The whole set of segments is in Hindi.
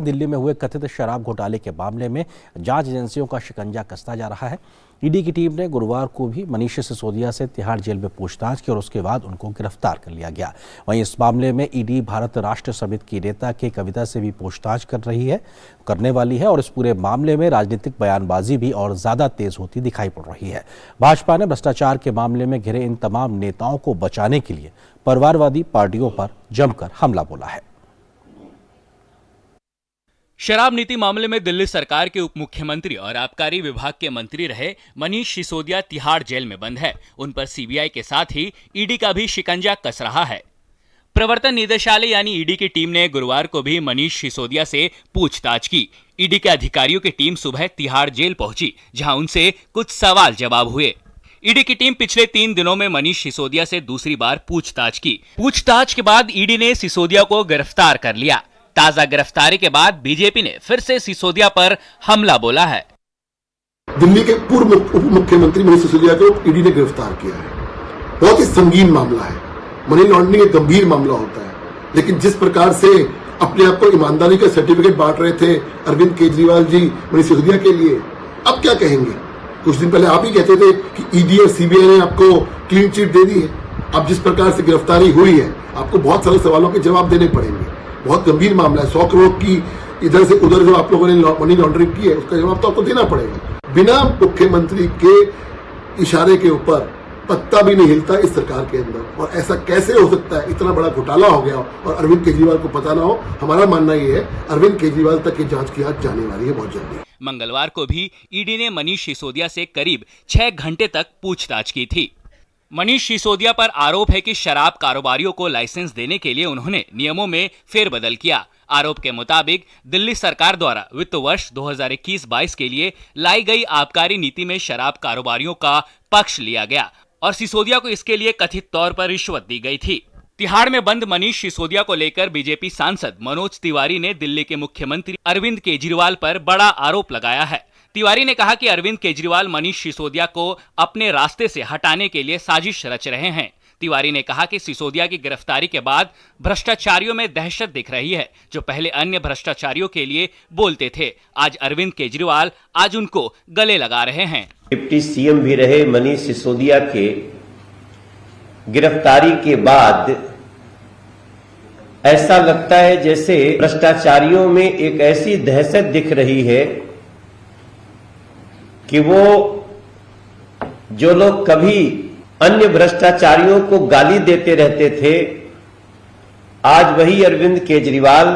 दिल्ली में हुए कथित शराब घोटाले के मामले में जांच एजेंसियों का शिकंजा कसता जा रहा है। ईडी की टीम ने गुरुवार को भी मनीष सिसोदिया से तिहाड़ जेल में पूछताछ की और उसके बाद उनको गिरफ्तार कर लिया गया। वहीं इस मामले में ईडी भारत राष्ट्र समिति की नेता के कविता से भी पूछताछ करने वाली है और इस पूरे मामले में राजनीतिक बयानबाजी भी और ज्यादा तेज होती दिखाई पड़ रही है। भाजपा ने भ्रष्टाचार के मामले में घिरे इन तमाम नेताओं को बचाने के लिए परिवारवादी पार्टियों पर जमकर हमला बोला है। शराब नीति मामले में दिल्ली सरकार के उप मुख्यमंत्री और आबकारी विभाग के मंत्री रहे मनीष सिसोदिया तिहाड़ जेल में बंद है। उन पर सीबीआई के साथ ही ईडी का भी शिकंजा कस रहा है। प्रवर्तन निदेशालय यानी ईडी की टीम ने गुरुवार को भी मनीष सिसोदिया से पूछताछ की। ईडी के अधिकारियों की टीम सुबह तिहाड़ जेल पहुंची, जहां उनसे कुछ सवाल जवाब हुए। ईडी की टीम पिछले 3 दिनों में मनीष सिसोदिया से दूसरी बार पूछताछ की। पूछताछ के बाद ईडी ने सिसोदिया को गिरफ्तार कर लिया। ताजा गिरफ्तारी के बाद बीजेपी ने फिर से सिसोदिया पर हमला बोला है। दिल्ली के पूर्व उप मुख्यमंत्री मनीष सिसोदिया को ईडी ने गिरफ्तार किया है। बहुत ही संगीन मामला है, मनी लॉन्ड्रिंग एक गंभीर मामला होता है, लेकिन जिस प्रकार से अपने आप को ईमानदारी का सर्टिफिकेट बांट रहे थे अरविंद केजरीवाल जी मनीष सिसोदिया के लिए, अब क्या कहेंगे? कुछ दिन पहले आप ही कहते थे कि ईडी और सीबीआई ने आपको क्लीन चिट दे दी है। अब जिस प्रकार से गिरफ्तारी हुई है, आपको बहुत सारे सवालों के जवाब देने पड़ेंगे। बहुत गंभीर मामला है। 100 करोड़ की इधर से उधर जो आप लोगों ने मनी लॉन्ड्रिंग की है, उसका जवाब तो आपको देना पड़ेगा। बिना मुख्यमंत्री के इशारे के ऊपर पत्ता भी नहीं हिलता इस सरकार के अंदर, और ऐसा कैसे हो सकता है? इतना बड़ा घोटाला हो गया और अरविंद केजरीवाल को पता ना हो। हमारा मानना यह है अरविंद केजरीवाल तक की जांच की आज जाने वाली है बहुत जल्दी। मंगलवार को भी ईडी ने मनीष सिसोदिया से करीब 6 घंटे तक पूछताछ की थी। मनीष सिसोदिया पर आरोप है कि शराब कारोबारियों को लाइसेंस देने के लिए उन्होंने नियमों में फेरबदल किया। आरोप के मुताबिक दिल्ली सरकार द्वारा वित्त वर्ष 2021-22 के लिए लाई गई आबकारी नीति में शराब कारोबारियों का पक्ष लिया गया और सिसोदिया को इसके लिए कथित तौर पर रिश्वत दी गई थी। तिहाड़ में बंद मनीष सिसोदिया को लेकर बीजेपी सांसद मनोज तिवारी ने दिल्ली के मुख्यमंत्री अरविंद केजरीवाल पर बड़ा आरोप लगाया है। तिवारी ने कहा कि अरविंद केजरीवाल मनीष सिसोदिया को अपने रास्ते से हटाने के लिए साजिश रच रहे हैं। तिवारी ने कहा कि सिसोदिया की गिरफ्तारी के बाद भ्रष्टाचारियों में दहशत दिख रही है, जो पहले अन्य भ्रष्टाचारियों के लिए बोलते थे। आज अरविंद केजरीवाल आज उनको गले लगा रहे हैं। डिप्टी सीएम भी रहे मनीष सिसोदिया के गिरफ्तारी के बाद ऐसा लगता है जैसे भ्रष्टाचारियों में एक ऐसी दहशत दिख रही है कि वो जो लोग कभी अन्य भ्रष्टाचारियों को गाली देते रहते थे, आज वही अरविंद केजरीवाल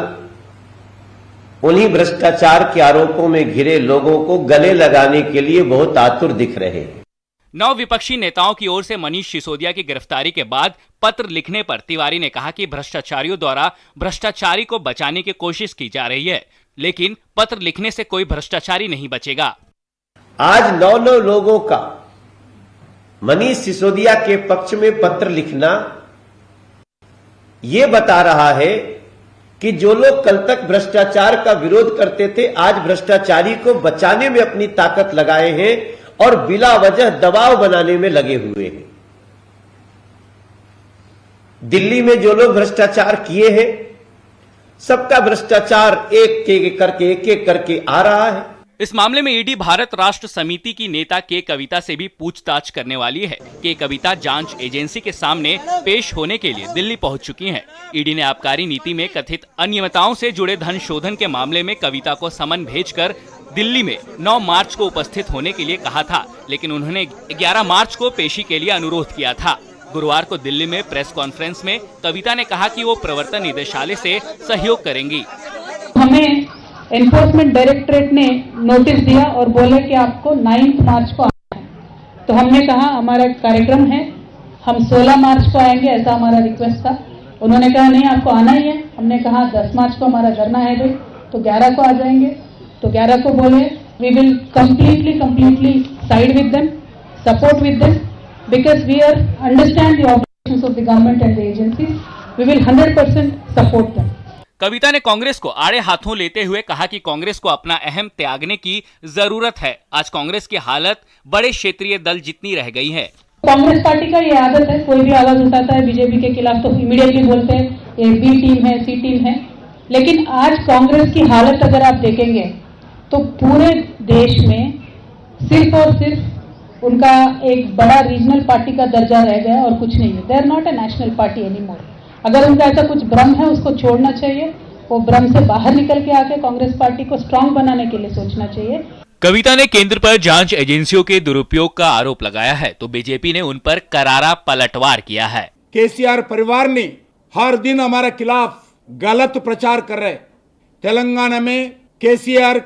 उन्हीं भ्रष्टाचार के आरोपों में घिरे लोगों को गले लगाने के लिए बहुत आतुर दिख रहे हैं। 9 विपक्षी नेताओं की ओर से मनीष सिसोदिया की गिरफ्तारी के बाद पत्र लिखने पर तिवारी ने कहा कि भ्रष्टाचारियों द्वारा भ्रष्टाचारी को बचाने की कोशिश की जा रही है, लेकिन पत्र लिखने से कोई भ्रष्टाचारी नहीं बचेगा। आज 9 लोगों का मनीष सिसोदिया के पक्ष में पत्र लिखना यह बता रहा है कि जो लोग कल तक भ्रष्टाचार का विरोध करते थे, आज भ्रष्टाचारी को बचाने में अपनी ताकत लगाए हैं और बिला वजह दबाव बनाने में लगे हुए हैं। दिल्ली में जो लोग भ्रष्टाचार किए हैं, सबका भ्रष्टाचार एक एक करके आ रहा है। इस मामले में ईडी भारत राष्ट्र समिति की नेता के कविता से भी पूछताछ करने वाली है। के कविता जांच एजेंसी के सामने पेश होने के लिए दिल्ली पहुंच चुकी हैं। ईडी ने आबकारी नीति में कथित अनियमितताओं से जुड़े धन शोधन के मामले में कविता को समन भेजकर दिल्ली में 9 मार्च को उपस्थित होने के लिए कहा था, लेकिन उन्होंने 11 मार्च को पेशी के लिए अनुरोध किया था। गुरुवार को दिल्ली में प्रेस कॉन्फ्रेंस में कविता ने कहा कि वो प्रवर्तन निदेशालय से सहयोग करेंगी। हमें एनफोर्समेंट डायरेक्टरेट ने नोटिस दिया और बोले कि आपको 9 मार्च को आना है। तो हमने कहा हमारा कार्यक्रम है, हम 16 मार्च को आएंगे, ऐसा हमारा रिक्वेस्ट था। उन्होंने कहा नहीं आपको आना ही है। हमने कहा 10 मार्च को हमारा धरना है भाई, तो 11 को आ जाएंगे। तो 11 को बोले we will completely side with them, support with them, because we are understand the operations of the government and the agencies, we will 100% support them. Kavita ने कांग्रेस को आड़े हाथों लेते हुए कहा कि कांग्रेस को अपना अहम त्यागने की जरूरत है। आज कांग्रेस की हालत बड़े क्षेत्रीय दल जितनी रह गई है। कांग्रेस पार्टी का ये आदत है, कोई भी आवाज उठाता है बीजेपी के खिलाफ तो इमीडिएटली बोलते हैं ये बी टीम है, सी टीम है। लेकिन आज कांग्रेस की हालत अगर आप देखेंगे तो पूरे देश में सिर्फ और सिर्फ उनका एक बड़ा रीजनल पार्टी का दर्जा रह गया और कुछ नहीं है। They are not a national party any more. अगर उनका ऐसा कुछ भ्रम है उसको छोड़ना चाहिए, वो भ्रम से बाहर निकल के आके कांग्रेस पार्टी को स्ट्रांग बनाने के लिए सोचना चाहिए। कविता ने केंद्र पर जांच एजेंसियों के दुरुपयोग का आरोप लगाया है तो बीजेपी ने उन पर करारा पलटवार किया है। केसीआर परिवार ने हर दिन हमारे खिलाफ गलत प्रचार कर रहे। तेलंगाना में केसीआर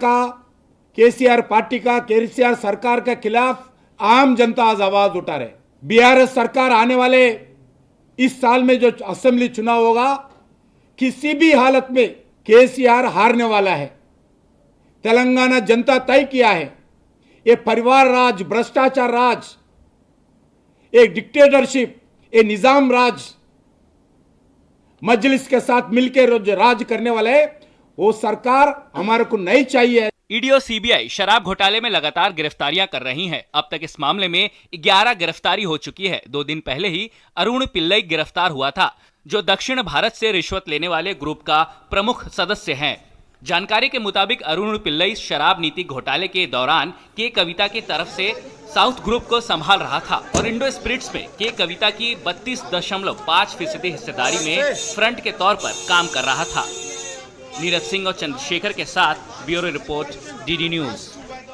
पार्टी का, केसीआर सरकार के खिलाफ आम जनता आज आवाज उठा रहे। बीआरएस सरकार आने वाले इस साल में जो असेंबली चुनाव होगा, किसी भी हालत में केसीआर हारने वाला है। तेलंगाना जनता तय किया है। ये परिवार राज, भ्रष्टाचार राज, एक डिक्टेटरशिप, ये निजाम राज मजलिस के साथ मिलकर राज करने वाले वो सरकार हमारे को नहीं चाहिए। ईडी और सीबीआई शराब घोटाले में लगातार गिरफ्तारियां कर रही हैं। अब तक इस मामले में 11 गिरफ्तारी हो चुकी है। 2 दिन पहले ही अरुण पिल्लई गिरफ्तार हुआ था, जो दक्षिण भारत से रिश्वत लेने वाले ग्रुप का प्रमुख सदस्य हैं। जानकारी के मुताबिक अरुण पिल्लई शराब नीति घोटाले के दौरान के कविता की तरफ से साउथ ग्रुप को संभाल रहा था और इंडो स्पिरिट्स में के कविता की 32.5% हिस्सेदारी में फ्रंट के तौर पर काम कर रहा था। नीरज सिंह और चंद्रशेखर के साथ ब्यूरो रिपोर्ट, डीडी न्यूज।